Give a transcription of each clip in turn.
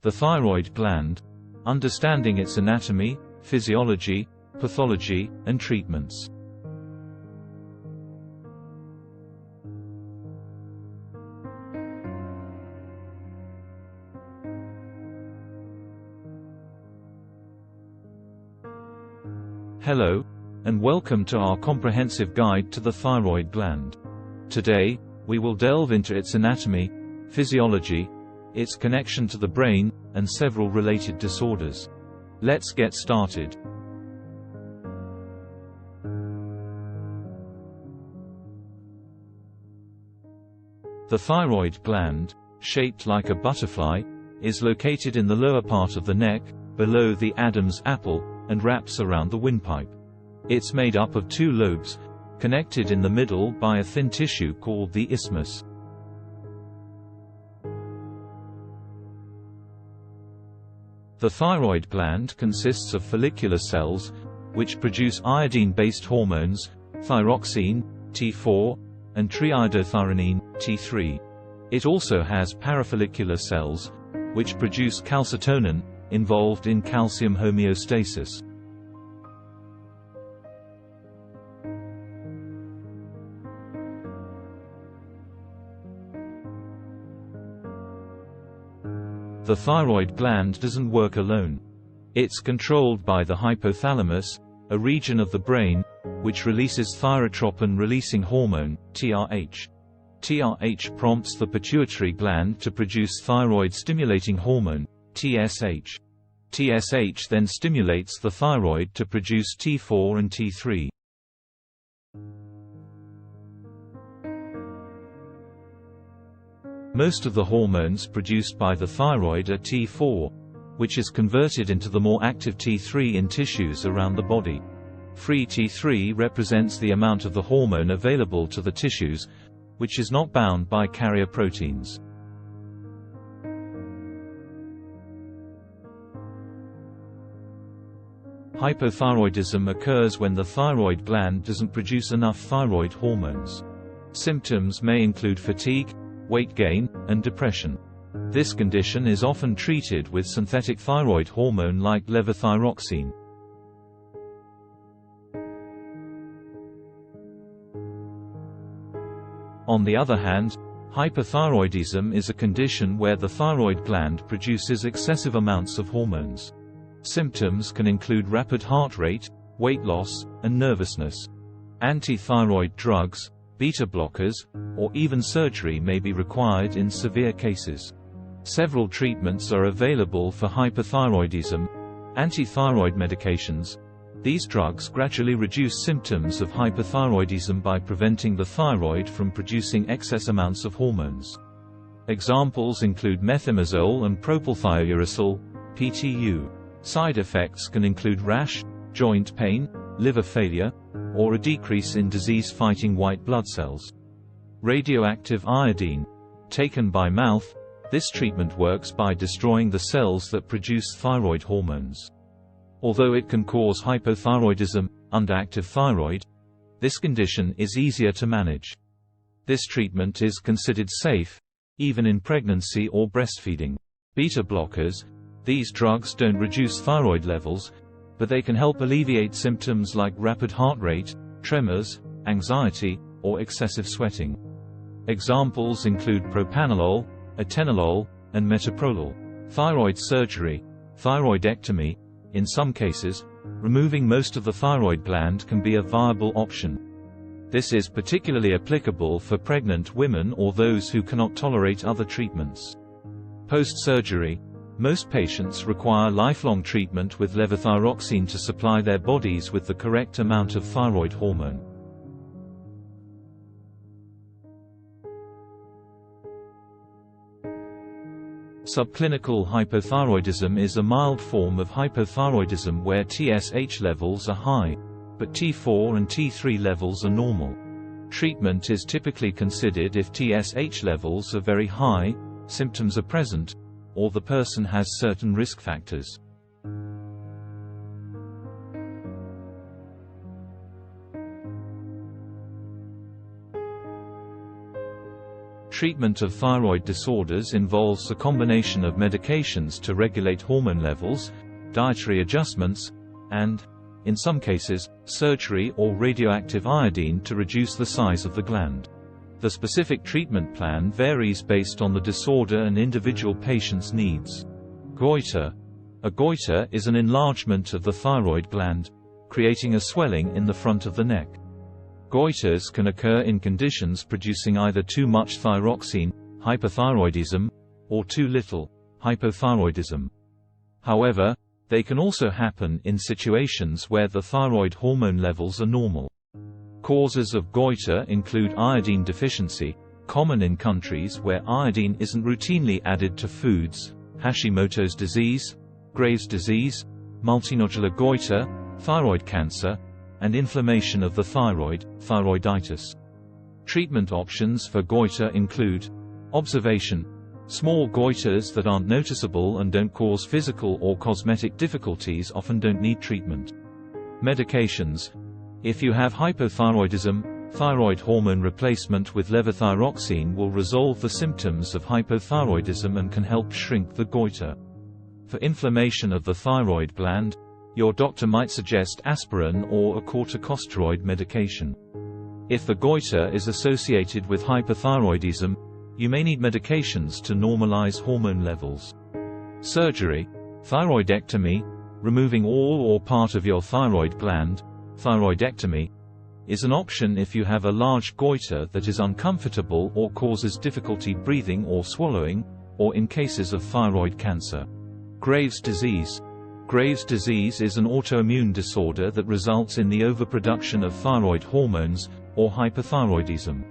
The thyroid gland, understanding its anatomy, physiology, pathology, and treatments. Hello, and welcome to our comprehensive guide to the thyroid gland. Today, we will delve into its anatomy, physiology, its connection to the brain, and several related disorders. Let's get started. The thyroid gland, shaped like a butterfly, is located in the lower part of the neck, below the Adam's apple, and wraps around the windpipe. It's made up of two lobes, connected in the middle by a thin tissue called the isthmus. The thyroid gland consists of follicular cells, which produce iodine-based hormones, thyroxine, T4, and triiodothyronine, T3. It also has parafollicular cells, which produce calcitonin, involved in calcium homeostasis. The thyroid gland doesn't work alone. It's controlled by the hypothalamus, a region of the brain, which releases thyrotropin-releasing hormone, TRH. TRH prompts the pituitary gland to produce thyroid-stimulating hormone, TSH. TSH then stimulates the thyroid to produce T4 and T3. Most of the hormones produced by the thyroid are T4, which is converted into the more active T3 in tissues around the body. Free T3 represents the amount of the hormone available to the tissues, which is not bound by carrier proteins. Hypothyroidism occurs when the thyroid gland doesn't produce enough thyroid hormones. Symptoms may include fatigue, weight gain, and depression. This condition is often treated with synthetic thyroid hormone like levothyroxine. On the other hand, hypothyroidism is a condition where the thyroid gland produces excessive amounts of hormones. Symptoms can include rapid heart rate, weight loss, and nervousness. Anti-thyroid drugs, beta blockers, or even surgery may be required in severe cases. Several treatments are available for hypothyroidism. Anti-thyroid medications. These drugs gradually reduce symptoms of hypothyroidism by preventing the thyroid from producing excess amounts of hormones. Examples include methimazole and propylthiouracil, PTU. Side effects can include rash, joint pain, liver failure, or a decrease in disease-fighting white blood cells. Radioactive iodine. Taken by mouth, this treatment works by destroying the cells that produce thyroid hormones. Although it can cause hypothyroidism, underactive thyroid, this condition is easier to manage. This treatment is considered safe, even in pregnancy or breastfeeding. Beta blockers. These drugs don't reduce thyroid levels, but they can help alleviate symptoms like rapid heart rate, tremors, anxiety, or excessive sweating. Examples include propranolol, atenolol, and metoprolol. Thyroid surgery, thyroidectomy. In some cases, removing most of the thyroid gland can be a viable option. This is particularly applicable for pregnant women or those who cannot tolerate other treatments. Post-surgery. Most patients require lifelong treatment with levothyroxine to supply their bodies with the correct amount of thyroid hormone. Subclinical hypothyroidism is a mild form of hypothyroidism where TSH levels are high, but T4 and T3 levels are normal. Treatment is typically considered if TSH levels are very high, symptoms are present, or the person has certain risk factors. Treatment of thyroid disorders involves a combination of medications to regulate hormone levels, dietary adjustments, and, in some cases, surgery or radioactive iodine to reduce the size of the gland. The specific treatment plan varies based on the disorder and individual patient's needs. Goiter. A goiter is an enlargement of the thyroid gland, creating a swelling in the front of the neck. Goiters can occur in conditions producing either too much thyroxine, hypothyroidism, or too little, hypothyroidism. However, they can also happen in situations where the thyroid hormone levels are normal. Causes of goiter include iodine deficiency, common in countries where iodine isn't routinely added to foods, Hashimoto's disease, Graves' disease, multinodular goiter, thyroid cancer, and inflammation of the thyroid, thyroiditis. Treatment options for goiter include observation. Small goiters that aren't noticeable and don't cause physical or cosmetic difficulties often don't need treatment. Medications. If you have hypothyroidism, thyroid hormone replacement with levothyroxine will resolve the symptoms of hypothyroidism and can help shrink the goiter. For inflammation of the thyroid gland, your doctor might suggest aspirin or a corticosteroid medication. If the goiter is associated with hypothyroidism, you may need medications to normalize hormone levels. Surgery. Thyroidectomy, removing all or part of your thyroid gland, thyroidectomy, is an option if you have a large goiter that is uncomfortable or causes difficulty breathing or swallowing, or in cases of thyroid cancer. Graves' disease. Graves' disease is an autoimmune disorder that results in the overproduction of thyroid hormones, or hypothyroidism.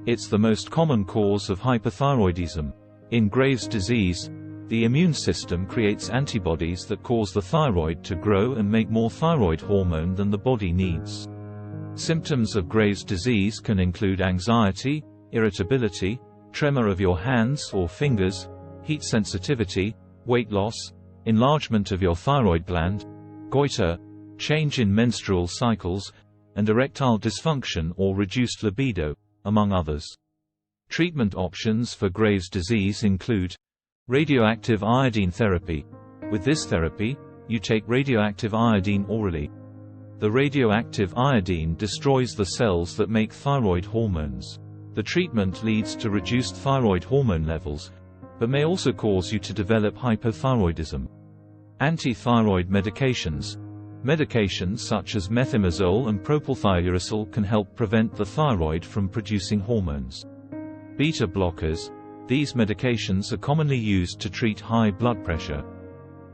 It's the most common cause of hypothyroidism. In Graves' disease, the immune system creates antibodies that cause the thyroid to grow and make more thyroid hormone than the body needs. Symptoms of Graves' disease can include anxiety, irritability, tremor of your hands or fingers, heat sensitivity, weight loss, enlargement of your thyroid gland, goiter, change in menstrual cycles, and erectile dysfunction or reduced libido, among others. Treatment options for Graves' disease include radioactive iodine therapy. With this therapy, you take radioactive iodine orally. The radioactive iodine destroys the cells that make thyroid hormones. The treatment leads to reduced thyroid hormone levels, but may also cause you to develop hypothyroidism. Anti-thyroid medications. Medications such as methimazole and propylthiouracil can help prevent the thyroid from producing hormones. Beta blockers. These medications are commonly used to treat high blood pressure.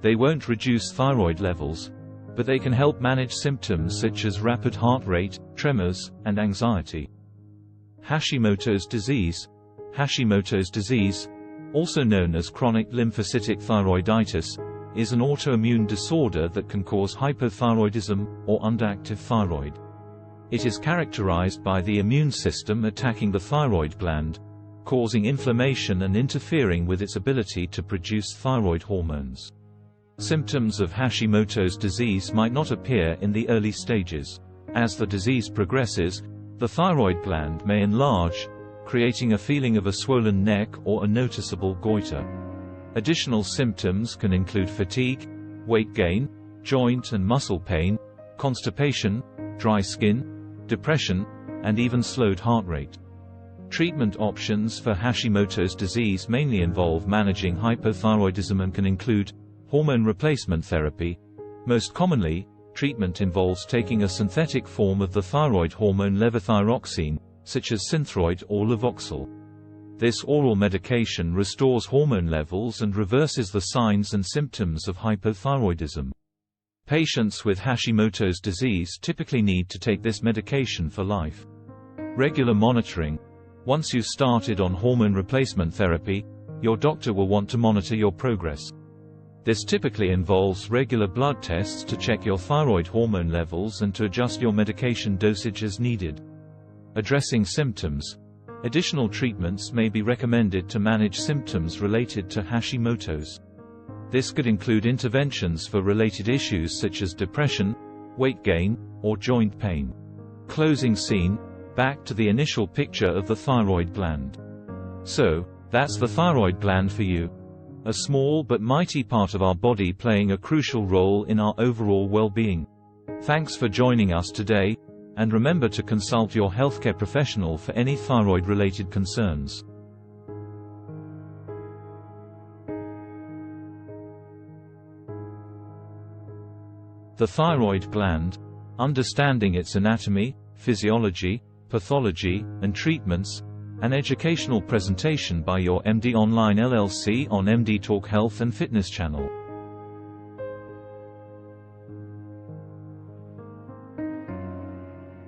They won't reduce thyroid levels, but they can help manage symptoms such as rapid heart rate, tremors, and anxiety. Hashimoto's disease. Hashimoto's disease, also known as chronic lymphocytic thyroiditis, is an autoimmune disorder that can cause hypothyroidism, or underactive thyroid. It is characterized by the immune system attacking the thyroid gland, causing inflammation and interfering with its ability to produce thyroid hormones. Symptoms of Hashimoto's disease might not appear in the early stages. As the disease progresses, the thyroid gland may enlarge, creating a feeling of a swollen neck or a noticeable goiter. Additional symptoms can include fatigue, weight gain, joint and muscle pain, constipation, dry skin, depression, and even slowed heart rate. Treatment options for Hashimoto's disease mainly involve managing hypothyroidism and can include hormone replacement therapy. Most commonly, treatment involves taking a synthetic form of the thyroid hormone levothyroxine, such as Synthroid or Levoxyl. This oral medication restores hormone levels and reverses the signs and symptoms of hypothyroidism. Patients with Hashimoto's disease typically need to take this medication for life. Regular monitoring. Once you've started on hormone replacement therapy, your doctor will want to monitor your progress. This typically involves regular blood tests to check your thyroid hormone levels and to adjust your medication dosage as needed. Addressing symptoms. Additional treatments may be recommended to manage symptoms related to Hashimoto's. This could include interventions for related issues such as depression, weight gain, or joint pain. Closing scene. Back to the initial picture of the thyroid gland. So, that's the thyroid gland for you. A small but mighty part of our body playing a crucial role in our overall well-being. Thanks for joining us today, and remember to consult your healthcare professional for any thyroid-related concerns. The thyroid gland. Understanding its anatomy, physiology, pathology, and treatments. An educational presentation by YourMD.online LLC on MD Talk Health and Fitness channel.